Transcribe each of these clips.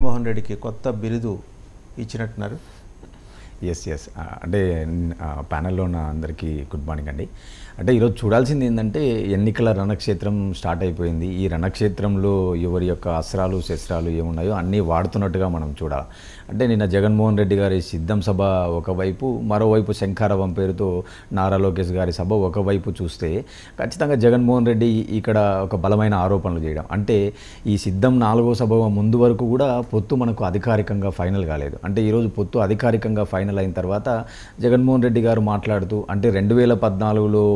జగన్మోహన్ రెడ్డికి కొత్త బిరుదు ఇచ్చినట్టున్నారు. ఎస్ అంటే ప్యానెల్లో ఉన్న అందరికీ గుడ్ మార్నింగ్ అండి. అంటే ఈరోజు చూడాల్సింది ఏంటంటే ఎన్నికల రణక్షేత్రం స్టార్ట్ అయిపోయింది. ఈ రణక్షేత్రంలో ఎవరి యొక్క అస్త్రాలు శస్త్రాలు ఏమున్నాయో అన్నీ వాడుతున్నట్టుగా మనం చూడాలి. అంటే నిన్న జగన్మోహన్ రెడ్డి గారి సిద్ధం సభ ఒకవైపు, మరోవైపు శంఖారావం పేరుతో నారా లోకేష్ గారి సభ ఒకవైపు చూస్తే ఖచ్చితంగా జగన్మోహన్ రెడ్డి ఇక్కడ ఒక బలమైన ఆరోపణలు చేయడం. అంటే ఈ సిద్ధం 4వ సభ ముందు వరకు కూడా పొత్తు మనకు అధికారికంగా ఫైనల్ కాలేదు. అంటే ఈరోజు పొత్తు అధికారికంగా ఫైనల్ అయిన తర్వాత జగన్మోహన్ రెడ్డి గారు మాట్లాడుతూ అంటే 2014లో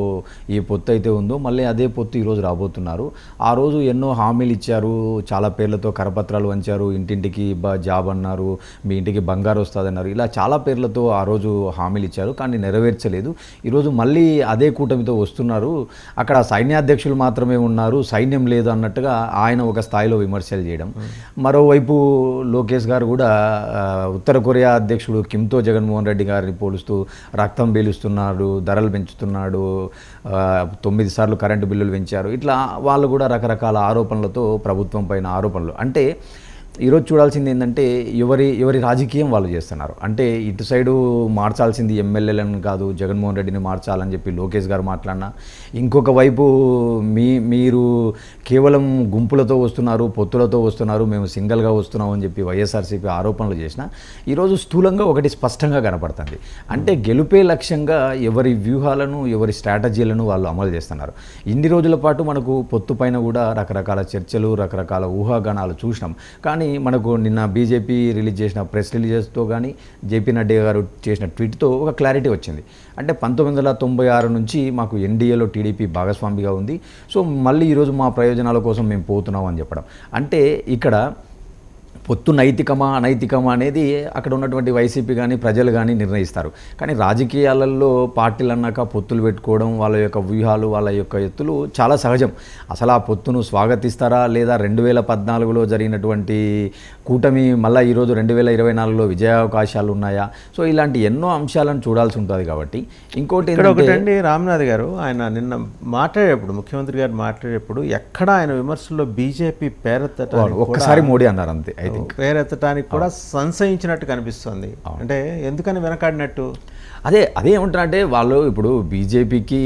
ఈ పొత్తు అయితే ఉందో మళ్ళీ అదే పొత్తు ఈరోజు రాబోతున్నారు. ఆ రోజు ఎన్నో హామీలు ఇచ్చారు, చాలా పేర్లతో కరపత్రాలు వంచారు, ఇంటింటికి జాబ్ అన్నారు, మీ ఇంటికి బంగారు వస్తుందన్నారు, ఇలా చాలా పేర్లతో ఆ రోజు హామీలు ఇచ్చారు, కానీ నెరవేర్చలేదు. ఈరోజు మళ్ళీ అదే కూటమితో వస్తున్నారు, అక్కడ సైన్యాధ్యక్షులు మాత్రమే ఉన్నారు, సైన్యం లేదు అన్నట్టుగా ఆయన ఒక స్థాయిలో విమర్శలు చేయడం. మరోవైపు లోకేష్ గారు కూడా ఉత్తర కొరియా అధ్యక్షుడు కిమ్తో జగన్మోహన్ రెడ్డి గారిని పోలుస్తూ రక్తం పీలుస్తున్నాడు, ధరలు పెంచుతున్నాడు, 9 సార్లు కరెంటు బిల్లులు పెంచారు, ఇట్లా వాళ్ళు కూడా రకరకాల ఆరోపణలతో ప్రభుత్వం పైన ఆరోపణలు. అంటే ఈరోజు చూడాల్సింది ఏంటంటే ఎవరి రాజకీయం వాళ్ళు చేస్తున్నారు. అంటే ఇటు సైడు మార్చాల్సింది ఎమ్మెల్యేలను కాదు, జగన్మోహన్ రెడ్డిని మార్చాలని చెప్పి లోకేష్ గారు మాట్లాడినా, ఇంకొక వైపు మీరు కేవలం గుంపులతో వస్తున్నారు, పొత్తులతో వస్తున్నారు, మేము సింగిల్గా వస్తున్నాం అని చెప్పి వైఎస్ఆర్సీపీ ఆరోపణలు చేసినా ఈరోజు స్థూలంగా ఒకటి స్పష్టంగా కనపడుతుంది. అంటే గెలుపే లక్ష్యంగా ఎవరి వ్యూహాలను, ఎవరి స్ట్రాటజీలను వాళ్ళు అమలు చేస్తున్నారు. ఇన్ని రోజుల పాటు మనకు పొత్తు పైన కూడా రకరకాల చర్చలు, రకరకాల ఊహాగానాలు చూసినాం. కానీ మనకు నిన్న బీజేపీ రిలీజ్ చేసిన ప్రెస్ రిలీజెస్తో కానీ జేపీ నడ్డా గారు చేసిన ట్వీట్తో ఒక క్లారిటీ వచ్చింది. అంటే 1996 నుంచి మాకు ఎన్డీఏలో టీడీపీ భాగస్వామిగా ఉంది, సో మళ్ళీ ఈరోజు మా ప్రయోజనాల కోసం మేము పోతున్నాం అని చెప్పడం. అంటే ఇక్కడ పొత్తు నైతికమా అనైతికమా అనేది అక్కడ ఉన్నటువంటి వైసీపీ కానీ ప్రజలు కానీ నిర్ణయిస్తారు. కానీ రాజకీయాలలో పార్టీలు అన్నాక పొత్తులు పెట్టుకోవడం, వాళ్ళ యొక్క వ్యూహాలు, వాళ్ళ యొక్క ఎత్తులు చాలా సహజం. అసలు ఆ పొత్తును స్వాగతిస్తారా లేదా 2014లో జరిగినటువంటి కూటమి మళ్ళీ ఈరోజు 2024లో విజయావకాశాలు ఉన్నాయా? సో ఇలాంటి ఎన్నో అంశాలను చూడాల్సి ఉంటుంది. కాబట్టి ఇంకోటి ఒకటండి, రామ్నాథ్ గారు ఆయన నిన్న మాట్లాడేటప్పుడు, ముఖ్యమంత్రి గారు మాట్లాడేటప్పుడు ఎక్కడ ఆయన విమర్శల్లో బీజేపీ పేరెత్తటానికి ఒక్కసారి మోడీ అన్నారు అంతే, పేరెత్తడానికి కూడా సంశయించినట్టు కనిపిస్తుంది. అంటే ఎందుకని వెనకాడినట్టు? అదే ఏమంటారు అంటే వాళ్ళు ఇప్పుడు బీజేపీకి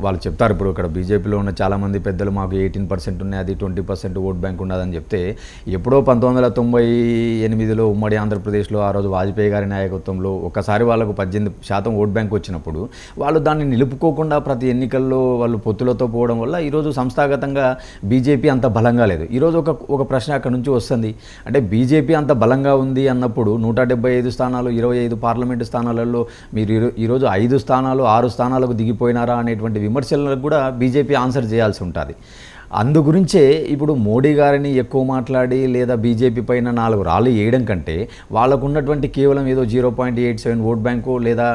వాళ్ళు చెప్తారు, ఇప్పుడు ఇక్కడ బీజేపీలో ఉన్న చాలామంది పెద్దలు మాకు 18% ఉన్నాయి, అది 20% ఓట్ బ్యాంక్ ఉన్నదని చెప్తే, ఎప్పుడో 1998లో ఉమ్మడి ఆంధ్రప్రదేశ్లో ఆ రోజు వాజ్పేయి గారి నాయకత్వంలో ఒకసారి వాళ్ళకు 18% ఓట్ బ్యాంక్ వచ్చినప్పుడు వాళ్ళు దాన్ని నిలుపుకోకుండా ప్రతి ఎన్నికల్లో వాళ్ళు పొత్తులతో పోవడం వల్ల ఈరోజు సంస్థాగతంగా బీజేపీ అంత బలంగా లేదు. ఈరోజు ఒక ప్రశ్న అక్కడ నుంచి వస్తుంది. అంటే బీజేపీ అంత బలంగా ఉంది అన్నప్పుడు 175 స్థానాలు, 25 పార్లమెంటు స్థానాలలో మీరు ఈరోజు 5 స్థానాలు 6 స్థానాలకు దిగిపోయినారా అనేటువంటి విమర్శలకు కూడా బీజేపీ ఆన్సర్ చేయాల్సి ఉంటుంది. అందుగురించే ఇప్పుడు మోడీ గారిని ఎక్కువ మాట్లాడి లేదా బీజేపీ పైన 4 రాళ్ళు వేయడం కంటే వాళ్ళకు ఉన్నటువంటి కేవలం ఏదో 0.87 ఓట్ బ్యాంకు లేదా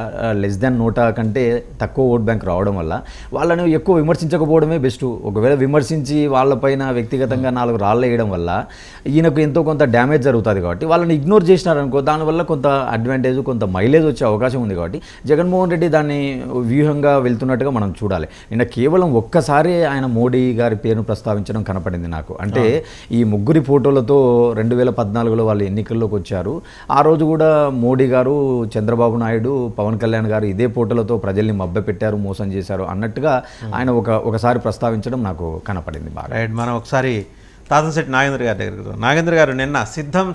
లెస్ దాన్ 100 కంటే తక్కువ ఓట్ బ్యాంక్ రావడం వల్ల వాళ్ళని ఎక్కువ విమర్శించకపోవడమే బెస్ట్. ఒకవేళ విమర్శించి వాళ్ళపైన వ్యక్తిగతంగా 4 రాళ్ళు వేయడం వల్ల ఈయనకు ఎంతో కొంత డ్యామేజ్ జరుగుతుంది. కాబట్టి వాళ్ళని ఇగ్నోర్ చేసినారనుకో, దానివల్ల కొంత అడ్వాంటేజ్, కొంత మైలేజ్ వచ్చే అవకాశం ఉంది. కాబట్టి జగన్మోహన్ రెడ్డి దాన్ని వ్యూహంగా వెళ్తున్నట్టుగా మనం చూడాలి. నిన్న కేవలం ఒక్కసారి ఆయన మోడీ గారి పేరు ప్రస్తావించడం కనపడింది నాకు. అంటే ఈ ముగ్గురి ఫోటోలతో 2014లో వాళ్ళు ఎన్నికల్లోకి వచ్చారు. ఆ రోజు కూడా మోడీ గారు, చంద్రబాబు నాయుడు, పవన్ కళ్యాణ్ గారు ఇదే ఫోటోలతో ప్రజల్ని మభ్యపెట్టారు, మోసం చేశారు అన్నట్టుగా ఆయన ఒకసారి ప్రస్తావించడం నాకు కనపడింది బాగా. మనం ఒకసారి తాతంశెట్టి నాగేంద్ర గారి దగ్గర, నాగేంద్ర గారు నిన్న సిద్ధం